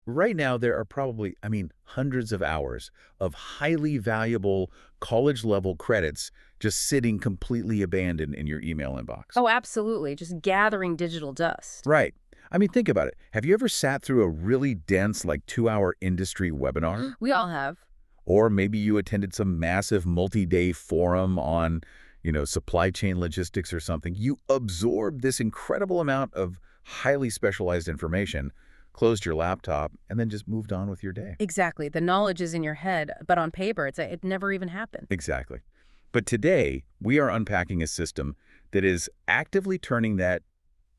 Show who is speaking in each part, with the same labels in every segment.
Speaker 1: Right now, there are probably, hundreds of hours of highly valuable college-level credits just sitting completely abandoned in your email inbox.
Speaker 2: Oh, absolutely. Just gathering digital dust.
Speaker 1: Right. Think about it. Have you ever sat through a really dense, like 2-hour industry webinar?
Speaker 2: We all have.
Speaker 1: Or maybe you attended some massive multi-day forum on, supply chain logistics or something. You absorbed this incredible amount of highly specialized information, closed your laptop, and then just moved on with your day.
Speaker 2: Exactly. The knowledge is in your head, but on paper, it never even happened.
Speaker 1: Exactly. But today, we are unpacking a system that is actively turning that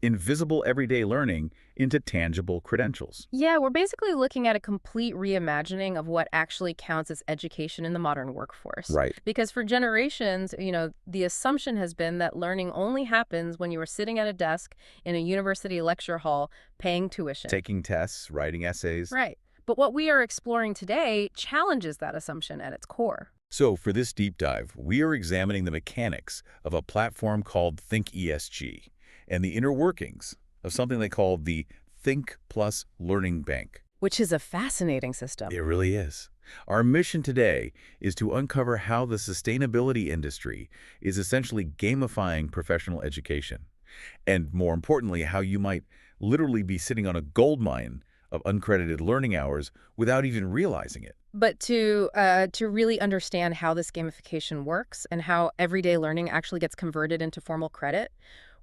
Speaker 1: invisible everyday learning into tangible credentials.
Speaker 2: Yeah, we're basically looking at a complete reimagining of what actually counts as education in the modern workforce.
Speaker 1: Right.
Speaker 2: Because for generations, the assumption has been that learning only happens when you are sitting at a desk in a university lecture hall paying tuition.
Speaker 1: Taking tests, writing essays.
Speaker 2: Right. But what we are exploring today challenges that assumption at its core.
Speaker 1: So for this deep dive, we are examining the mechanics of a platform called Think ESG and the inner workings of something they call the Think Plus Learning Bank.
Speaker 2: Which is a fascinating system.
Speaker 1: It really is. Our mission today is to uncover how the sustainability industry is essentially gamifying professional education. And more importantly, how you might literally be sitting on a goldmine of uncredited learning hours without even realizing it.
Speaker 2: But to really understand how this gamification works and how everyday learning actually gets converted into formal credit,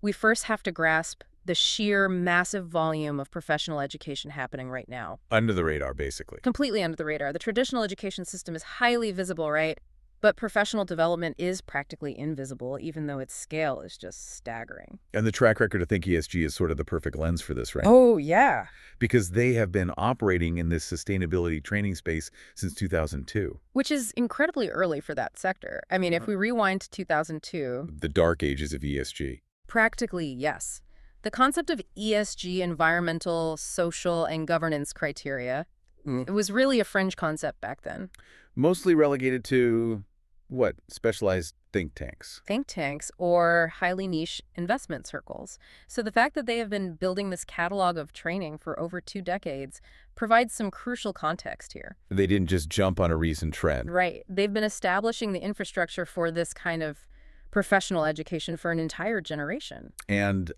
Speaker 2: we first have to grasp the sheer massive volume of professional education happening right now.
Speaker 1: Under the radar, basically.
Speaker 2: Completely under the radar. The traditional education system is highly visible, right? But professional development is practically invisible, even though its scale is just staggering.
Speaker 1: And the track record of Think ESG is sort of the perfect lens for this, right?
Speaker 2: Oh, yeah.
Speaker 1: Because they have been operating in this sustainability training space since 2002.
Speaker 2: Which is incredibly early for that sector. I mean, if we rewind to 2002,
Speaker 1: The dark ages of ESG.
Speaker 2: practically, yes. The concept of ESG, environmental, social, and governance criteria, it was really a fringe concept back then.
Speaker 1: Mostly relegated to, what, specialized think tanks.
Speaker 2: Think tanks or highly niche investment circles. So the fact that they have been building this catalog of training for over 2 decades provides some crucial context here.
Speaker 1: They didn't just jump on a recent trend.
Speaker 2: Right. They've been establishing the infrastructure for this kind of professional education for an entire generation.
Speaker 1: And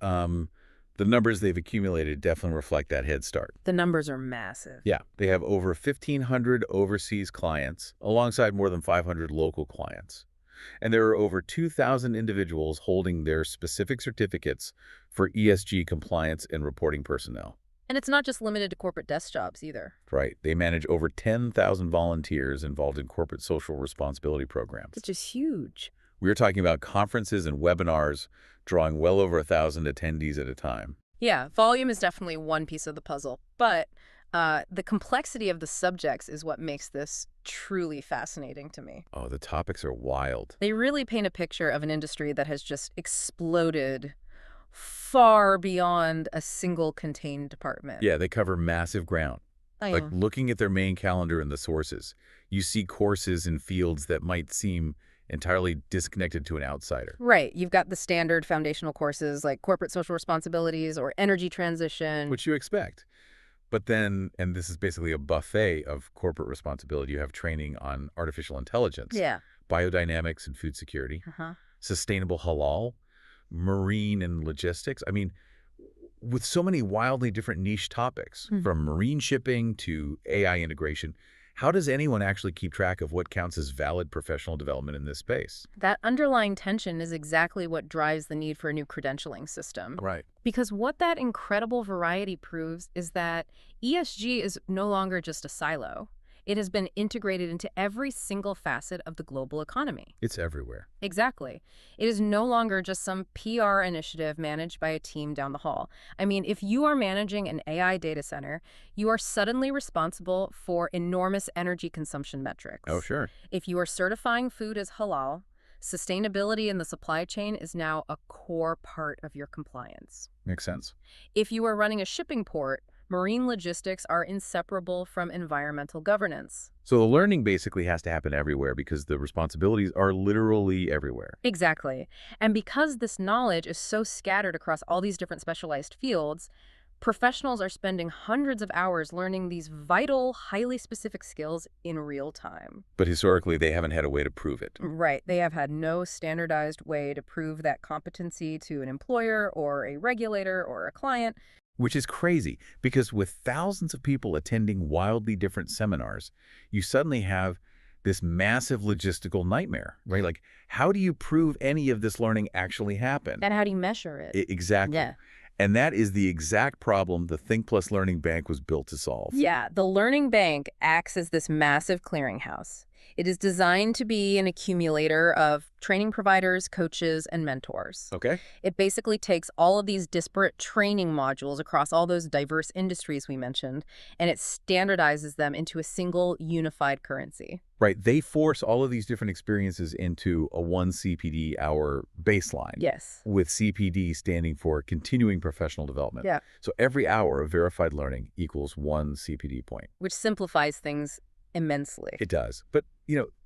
Speaker 1: the numbers they've accumulated definitely reflect that head start.
Speaker 2: The numbers are massive.
Speaker 1: Yeah, they have over 1,500 overseas clients alongside more than 500 local clients. And there are over 2,000 individuals holding their specific certificates for ESG compliance and reporting personnel.
Speaker 2: And it's not just limited to corporate desk jobs either.
Speaker 1: Right. They manage over 10,000 volunteers involved in corporate social responsibility programs.
Speaker 2: Which is huge.
Speaker 1: We're talking about conferences and webinars drawing well over 1,000 attendees at a time.
Speaker 2: Yeah, volume is definitely one piece of the puzzle, but the complexity of the subjects is what makes this truly fascinating to me.
Speaker 1: Oh, the topics are wild.
Speaker 2: They really paint a picture of an industry that has just exploded far beyond a single contained department.
Speaker 1: Yeah, they cover massive ground. Like looking at their main calendar and the sources, you see courses in fields that might seem entirely disconnected to an outsider.
Speaker 2: Right. You've got the standard foundational courses like corporate social responsibilities or energy transition.
Speaker 1: Which you expect. But then, and this is basically a buffet of corporate responsibility, you have training on artificial intelligence,
Speaker 2: Yeah.
Speaker 1: biodynamics and food security, sustainable halal, marine and logistics. With so many wildly different niche topics, from marine shipping to AI integration, how does anyone actually keep track of what counts as valid professional development in this space?
Speaker 2: That underlying tension is exactly what drives the need for a new credentialing system.
Speaker 1: Right.
Speaker 2: Because what that incredible variety proves is that ESG is no longer just a silo. It has been integrated into every single facet of the global economy.
Speaker 1: It's everywhere.
Speaker 2: Exactly. It is no longer just some PR initiative managed by a team down the hall. I mean, if you are managing an AI data center, you are suddenly responsible for enormous energy consumption metrics.
Speaker 1: Oh, sure.
Speaker 2: If you are certifying food as halal, sustainability in the supply chain is now a core part of your compliance.
Speaker 1: Makes sense.
Speaker 2: If you are running a shipping port, marine logistics are inseparable from environmental governance.
Speaker 1: So the learning basically has to happen everywhere because the responsibilities are literally everywhere.
Speaker 2: Exactly. And because this knowledge is so scattered across all these different specialized fields, Professionals are spending hundreds of hours learning these vital, highly specific skills in real time.
Speaker 1: But historically, they haven't had a way to prove it.
Speaker 2: Right. They have had no standardized way to prove that competency to an employer or a regulator or a client.
Speaker 1: Which is crazy, because with thousands of people attending wildly different seminars, you suddenly have this massive logistical nightmare, right? Like, how do you prove any of this learning actually happened?
Speaker 2: And how do you measure it?
Speaker 1: Exactly.
Speaker 2: Yeah.
Speaker 1: And that is the exact problem the Think Plus Learning Bank was built to solve.
Speaker 2: Yeah, the Learning Bank acts as this massive clearinghouse. It is designed to be an accumulator of training providers, coaches, and mentors.
Speaker 1: Okay.
Speaker 2: It basically takes all of these disparate training modules across all those diverse industries we mentioned, and it standardizes them into a single unified currency.
Speaker 1: Right. They force all of these different experiences into a 1 CPD hour baseline.
Speaker 2: Yes.
Speaker 1: With CPD standing for continuing professional development.
Speaker 2: Yeah.
Speaker 1: So every hour of verified learning equals 1 CPD point.
Speaker 2: Which simplifies things immensely.
Speaker 1: It does. But,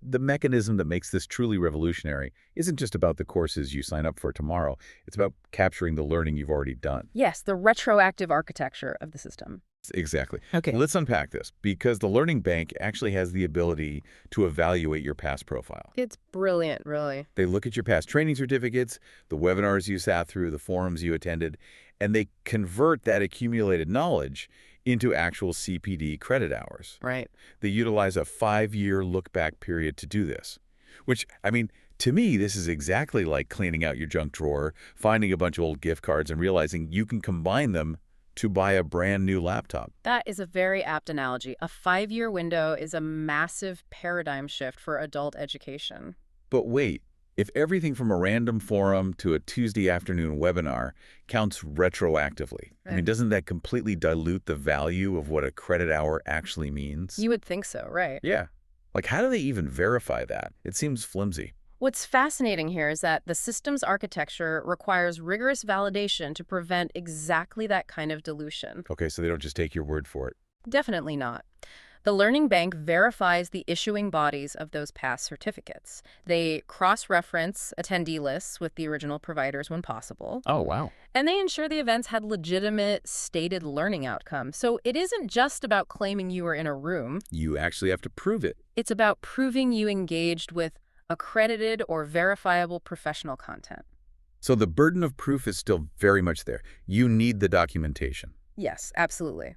Speaker 1: the mechanism that makes this truly revolutionary isn't just about the courses you sign up for tomorrow. It's about capturing the learning you've already done.
Speaker 2: Yes, the retroactive architecture of the system.
Speaker 1: Exactly.
Speaker 2: Okay.
Speaker 1: Let's unpack this, because the Learning Bank actually has the ability to evaluate your past profile.
Speaker 2: It's brilliant, really.
Speaker 1: They look at your past training certificates, the webinars you sat through, the forums you attended, and they convert that accumulated knowledge into actual CPD credit hours.
Speaker 2: Right.
Speaker 1: They utilize a 5-year look-back period to do this, which, to me, this is exactly like cleaning out your junk drawer, finding a bunch of old gift cards, and realizing you can combine them to buy a brand new laptop.
Speaker 2: That is a very apt analogy. A 5-year window is a massive paradigm shift for adult education.
Speaker 1: But wait, if everything from a random forum to a Tuesday afternoon webinar counts retroactively, doesn't that completely dilute the value of what a credit hour actually means?
Speaker 2: You would think so, right?
Speaker 1: Yeah. Like, how do they even verify that? It seems flimsy.
Speaker 2: What's fascinating here is that the system's architecture requires rigorous validation to prevent exactly that kind of dilution.
Speaker 1: Okay, so they don't just take your word for it.
Speaker 2: Definitely not. The Learning Bank verifies the issuing bodies of those past certificates. They cross-reference attendee lists with the original providers when possible.
Speaker 1: Oh, wow.
Speaker 2: And they ensure the events had legitimate, stated learning outcomes. So it isn't just about claiming you were in a room.
Speaker 1: You actually have to prove it.
Speaker 2: It's about proving you engaged with accredited or verifiable professional content.
Speaker 1: So the burden of proof is still very much there. You need the documentation.
Speaker 2: Yes, absolutely.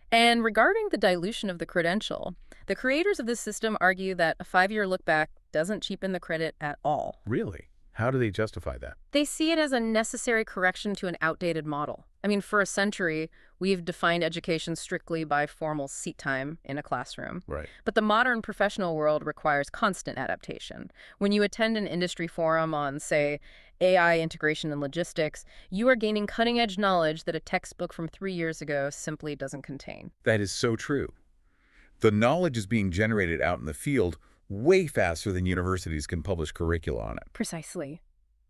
Speaker 2: And regarding the dilution of the credential, the creators of this system argue that a 5-year look back doesn't cheapen the credit at all.
Speaker 1: Really? How do they justify that?
Speaker 2: They see it as a necessary correction to an outdated model. For a century, we've defined education strictly by formal seat time in a classroom.
Speaker 1: Right.
Speaker 2: But the modern professional world requires constant adaptation. When you attend an industry forum on, say, AI integration and logistics, you are gaining cutting-edge knowledge that a textbook from 3 years ago simply doesn't contain.
Speaker 1: That is so true. The knowledge is being generated out in the field way faster than universities can publish curricula on it.
Speaker 2: Precisely.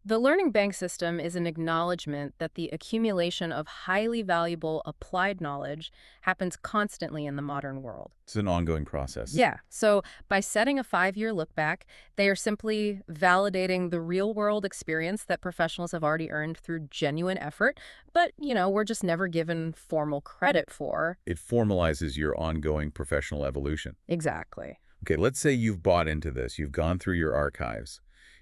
Speaker 2: The Learning Bank system is an acknowledgement that the accumulation of highly valuable applied knowledge happens constantly in the modern world.
Speaker 1: It's an ongoing process.
Speaker 2: Yeah. So by setting a 5-year look back, they are simply validating the real-world experience that professionals have already earned through genuine effort, but, we're just never given formal credit for.
Speaker 1: It formalizes your ongoing professional evolution.
Speaker 2: Exactly.
Speaker 1: Okay, let's say you've bought into this. You've gone through your archives.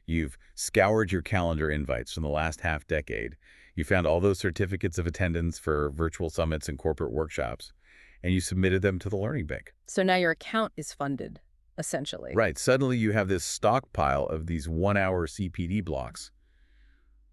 Speaker 1: You've scoured your calendar invites from the last half-decade. You found all those certificates of attendance for virtual summits and corporate workshops, and you submitted them to the Learning Bank.
Speaker 2: So now your account is funded, essentially.
Speaker 1: Right. Suddenly you have this stockpile of these 1-hour CPD blocks.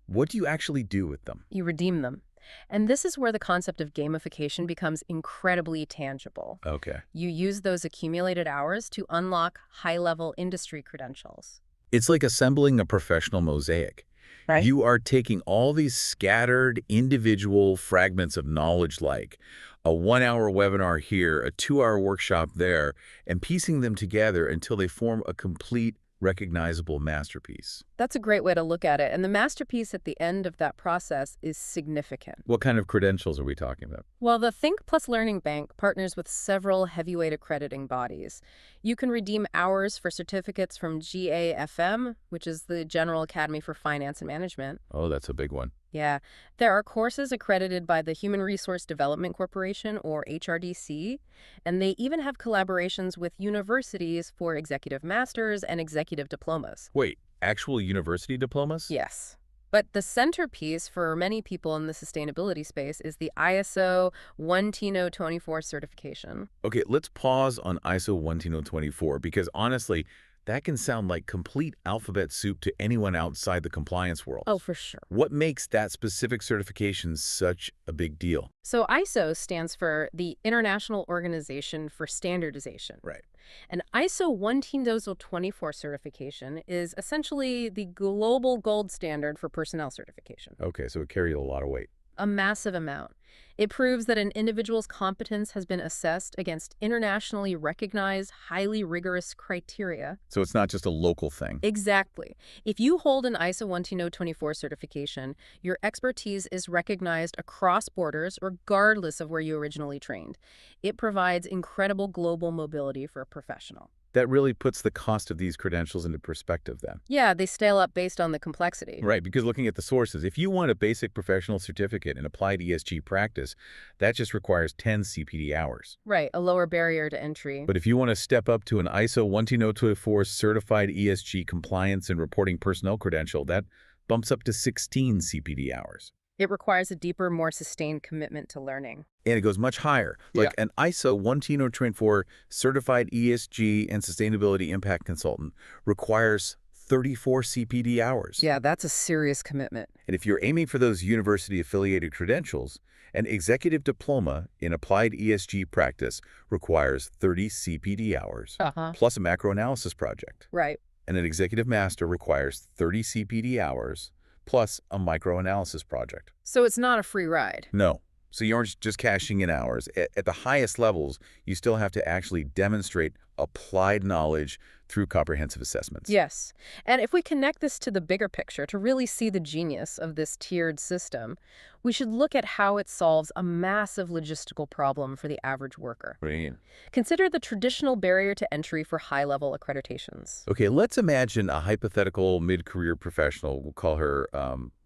Speaker 1: What do you actually do with them?
Speaker 2: You redeem them. And this is where the concept of gamification becomes incredibly tangible.
Speaker 1: Okay.
Speaker 2: You use those accumulated hours to unlock high-level industry credentials.
Speaker 1: It's like assembling a professional mosaic.
Speaker 2: Right.
Speaker 1: You are taking all these scattered individual fragments of knowledge, like a 1-hour webinar here, a 2-hour workshop there, and piecing them together until they form a complete, recognizable masterpiece.
Speaker 2: That's a great way to look at it. And the masterpiece at the end of that process is significant.
Speaker 1: What kind of credentials are we talking about?
Speaker 2: Well, the Think Learning Bank partners with several heavyweight accrediting bodies. You can redeem hours for certificates from GAFM, which is the General Academy for Finance and Management.
Speaker 1: Oh, that's a big one.
Speaker 2: Yeah. There are courses accredited by the Human Resource Development Corporation, or HRDC, and they even have collaborations with universities for executive masters and executive diplomas.
Speaker 1: Wait, actual university diplomas?
Speaker 2: Yes. But the centerpiece for many people in the sustainability space is the ISO 14024 certification.
Speaker 1: Okay, let's pause on ISO 14024 because honestly, that can sound like complete alphabet soup to anyone outside the compliance world.
Speaker 2: Oh, for sure.
Speaker 1: What makes that specific certification such a big deal?
Speaker 2: So ISO stands for the International Organization for Standardization.
Speaker 1: Right.
Speaker 2: And ISO 14024 certification is essentially the global gold standard for personnel certification.
Speaker 1: Okay, so it carried a lot of weight.
Speaker 2: A massive amount. It proves that an individual's competence has been assessed against internationally recognized, highly rigorous criteria.
Speaker 1: So it's not just a local thing.
Speaker 2: Exactly. If you hold an ISO 14024 certification, your expertise is recognized across borders, regardless of where you originally trained. It provides incredible global mobility for a professional.
Speaker 1: That really puts the cost of these credentials into perspective then.
Speaker 2: Yeah, they scale up based on the complexity.
Speaker 1: Right, because looking at the sources, if you want a basic professional certificate in applied ESG practice, that just requires 10 CPD hours.
Speaker 2: Right, a lower barrier to entry.
Speaker 1: But if you want to step up to an ISO 14024 certified ESG compliance and reporting personnel credential, that bumps up to 16 CPD hours.
Speaker 2: It requires a deeper, more sustained commitment to learning.
Speaker 1: And it goes much higher. Like an ISO 14024 certified ESG and sustainability impact consultant requires 34 CPD hours.
Speaker 2: Yeah, that's a serious commitment.
Speaker 1: And if you're aiming for those university-affiliated credentials, an executive diploma in applied ESG practice requires 30 CPD hours, plus a macro-analysis project.
Speaker 2: Right.
Speaker 1: And an executive master requires 30 CPD hours, plus a microanalysis project.
Speaker 2: So it's not a free ride.
Speaker 1: No. So you aren't just cashing in hours. At the highest levels, you still have to actually demonstrate applied knowledge through comprehensive assessments.
Speaker 2: Yes. And if we connect this to the bigger picture to really see the genius of this tiered system, we should look at how it solves a massive logistical problem for the average worker.
Speaker 1: Right.
Speaker 2: Consider the traditional barrier to entry for high-level accreditations.
Speaker 1: Okay, let's imagine a hypothetical mid-career professional. We'll call her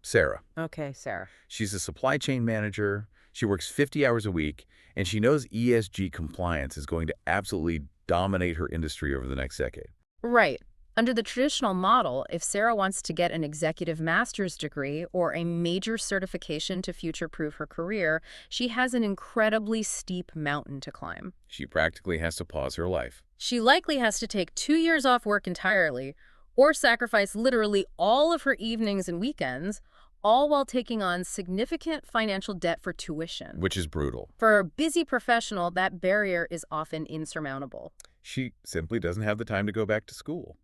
Speaker 1: Sarah.
Speaker 2: Okay, Sarah.
Speaker 1: She's a supply chain manager. She works 50 hours a week, and she knows ESG compliance is going to absolutely dominate her industry over the next decade.
Speaker 2: Right. Under the traditional model, if Sarah wants to get an executive master's degree or a major certification to future-proof her career, she has an incredibly steep mountain to climb.
Speaker 1: She practically has to pause her life.
Speaker 2: She likely has to take 2 years off work entirely or sacrifice literally all of her evenings and weekends, all while taking on significant financial debt for tuition.
Speaker 1: Which is brutal.
Speaker 2: For a busy professional, that barrier is often insurmountable.
Speaker 1: She simply doesn't have the time to go back to school.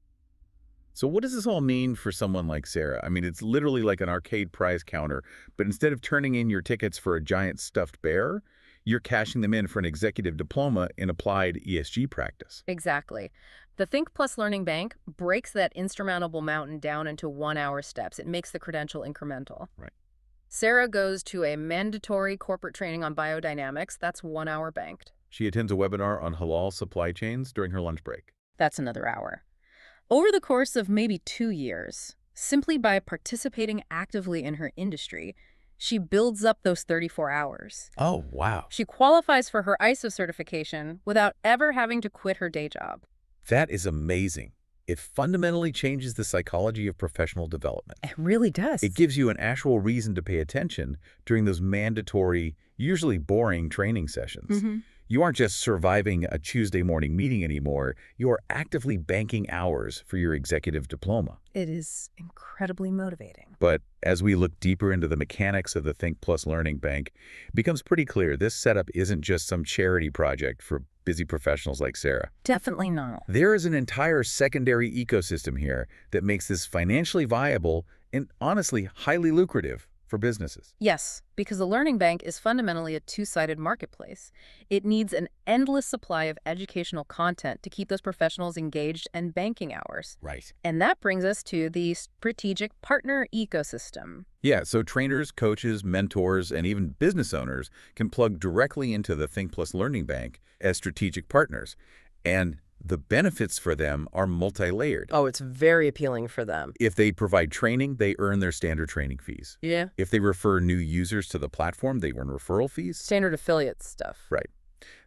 Speaker 1: So what does this all mean for someone like Sarah? I mean, it's literally like an arcade prize counter, but instead of turning in your tickets for a giant stuffed bear, you're cashing them in for an executive diploma in applied ESG practice.
Speaker 2: Exactly. The Think Learning Bank breaks that insurmountable mountain down into 1-hour steps. It makes the credential incremental.
Speaker 1: Right.
Speaker 2: Sarah goes to a mandatory corporate training on biodynamics. That's 1 hour banked.
Speaker 1: She attends a webinar on halal supply chains during her lunch break.
Speaker 2: That's another hour. Over the course of maybe 2 years, simply by participating actively in her industry, she builds up those 34 hours.
Speaker 1: Oh, wow.
Speaker 2: She qualifies for her ISO certification without ever having to quit her day job.
Speaker 1: That is amazing. It fundamentally changes the psychology of professional development.
Speaker 2: It really does.
Speaker 1: It gives you an actual reason to pay attention during those mandatory, usually boring training sessions. You aren't just surviving a Tuesday morning meeting anymore. You are actively banking hours for your executive diploma.
Speaker 2: It is incredibly motivating.
Speaker 1: But as we look deeper into the mechanics of the Think Learning Bank, it becomes pretty clear this setup isn't just some charity project for busy professionals like Sarah.
Speaker 2: Definitely not.
Speaker 1: There is an entire secondary ecosystem here that makes this financially viable and honestly highly lucrative for businesses.
Speaker 2: Yes, because the learning bank is fundamentally a two-sided marketplace. It needs an endless supply of educational content to keep those professionals engaged and banking hours.
Speaker 1: Right.
Speaker 2: And that brings us to the strategic partner ecosystem.
Speaker 1: Yeah, so trainers, coaches, mentors, and even business owners can plug directly into the Think Plus Learning Bank as strategic partners. And the benefits for them are multi-layered.
Speaker 2: Oh, it's very appealing for them.
Speaker 1: If they provide training, they earn their standard training fees.
Speaker 2: Yeah.
Speaker 1: If they refer new users to the platform, they earn referral fees.
Speaker 2: Standard affiliate stuff.
Speaker 1: Right.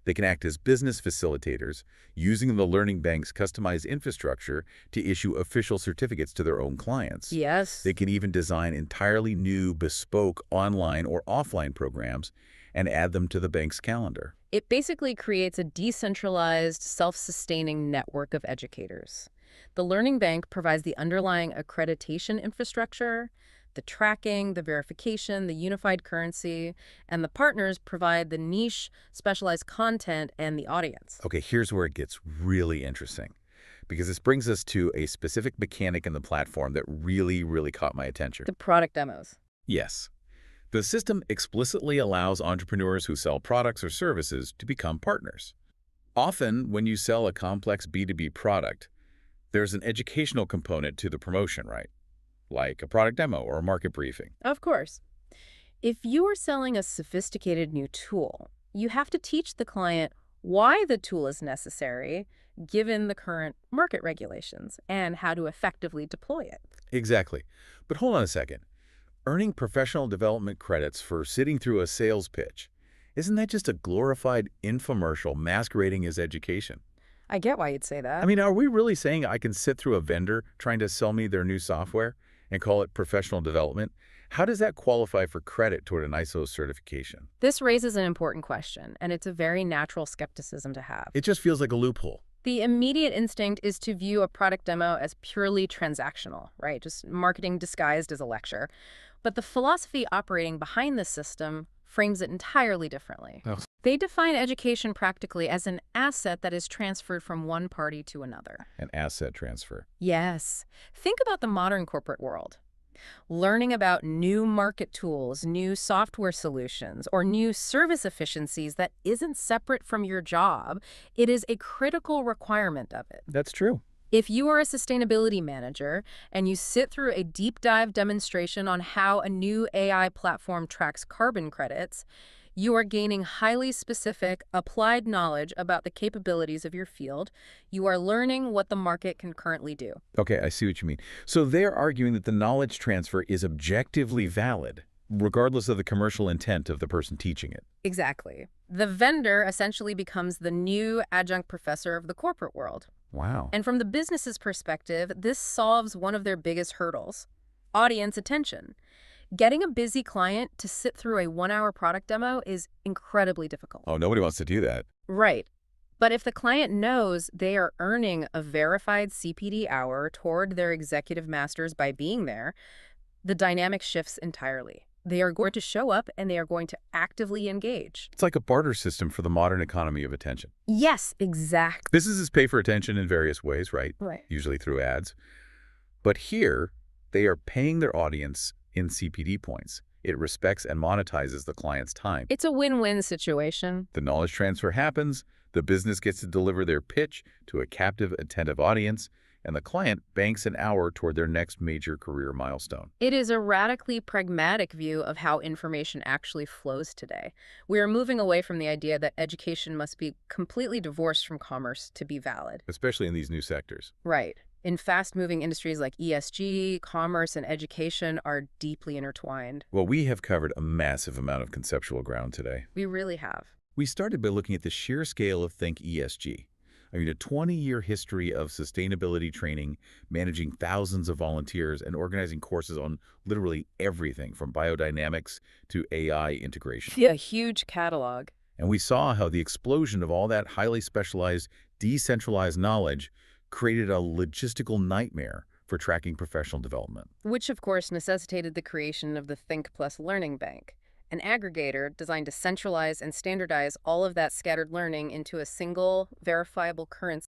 Speaker 1: They can act as business facilitators, using the Learning Bank's customized infrastructure to issue official certificates to their own clients.
Speaker 2: Yes.
Speaker 1: They can even design entirely new, bespoke online or offline programs and add them to the bank's calendar.
Speaker 2: It basically creates a decentralized, self-sustaining network of educators. The Learning Bank provides the underlying accreditation infrastructure, the tracking, the verification, the unified currency, and the partners provide the niche, specialized content and the audience.
Speaker 1: Okay, here's where it gets really interesting, because this brings us to a specific mechanic in the platform that really caught my attention.
Speaker 2: The product demos.
Speaker 1: Yes. The system explicitly allows entrepreneurs who sell products or services to become partners. Often, when you sell a complex B2B product, there's an educational component to the promotion, right? Like a product demo or a market briefing.
Speaker 2: Of course. If you are selling a sophisticated new tool, you have to teach the client why the tool is necessary, given the current market regulations, and how to effectively deploy it.
Speaker 1: Exactly. But hold on a second. Earning professional development credits for sitting through a sales pitch, isn't that just a glorified infomercial masquerading as education?
Speaker 2: I get why you'd say that.
Speaker 1: I mean, are we really saying I can sit through a vendor trying to sell me their new software and call it professional development? How does that qualify for credit toward an ISO certification?
Speaker 2: This raises an important question, and it's a very natural skepticism to have.
Speaker 1: It just feels like a loophole.
Speaker 2: The immediate instinct is to view a product demo as purely transactional, right? Just marketing disguised as a lecture. But the philosophy operating behind this system frames it entirely differently.
Speaker 1: Oh.
Speaker 2: They define education practically as an asset that is transferred from one party to another.
Speaker 1: An asset transfer.
Speaker 2: Yes. Think about the modern corporate world. Learning about new market tools, new software solutions, or new service efficiencies that isn't separate from your job, it is a critical requirement of it.
Speaker 1: That's true.
Speaker 2: If you are a sustainability manager and you sit through a deep dive demonstration on how a new AI platform tracks carbon credits, you are gaining highly specific, applied knowledge about the capabilities of your field. You are learning what the market can currently do.
Speaker 1: Okay, I see what you mean. So they're arguing that the knowledge transfer is objectively valid, regardless of the commercial intent of the person teaching it.
Speaker 2: Exactly. The vendor essentially becomes the new adjunct professor of the corporate world.
Speaker 1: Wow.
Speaker 2: And from the business's perspective, this solves one of their biggest hurdles: audience attention. Getting a busy client to sit through a 1-hour product demo is incredibly difficult.
Speaker 1: Oh, nobody wants to do that.
Speaker 2: Right. But if the client knows they are earning a verified CPD hour toward their executive masters by being there, the dynamic shifts entirely. They are going to show up and they are going to actively engage.
Speaker 1: It's like a barter system for the modern economy of attention.
Speaker 2: Yes, exactly.
Speaker 1: Businesses pay for attention in various ways, right?
Speaker 2: Right.
Speaker 1: Usually through ads. But here, they are paying their audience in CPD points. It respects and monetizes the client's time.
Speaker 2: It's a win-win situation.
Speaker 1: The knowledge transfer happens, the business gets to deliver their pitch to a captive, attentive audience, and the client banks an hour toward their next major career milestone.
Speaker 2: It is a radically pragmatic view of how information actually flows today. We are moving away from the idea that education must be completely divorced from commerce to be valid.
Speaker 1: Especially in these new sectors.
Speaker 2: Right. In fast-moving industries like ESG, commerce and education are deeply intertwined.
Speaker 1: Well, we have covered a massive amount of conceptual ground today.
Speaker 2: We really have.
Speaker 1: We started by looking at the sheer scale of Think ESG. I mean, a 20-year history of sustainability training, managing thousands of volunteers, and organizing courses on literally everything from biodynamics to AI integration.
Speaker 2: Yeah, huge catalog.
Speaker 1: And we saw how the explosion of all that highly specialized, decentralized knowledge created a logistical nightmare for tracking professional development.
Speaker 2: Which, of course, necessitated the creation of the Think Plus Learning Bank, an aggregator designed to centralize and standardize all of that scattered learning into a single, verifiable currency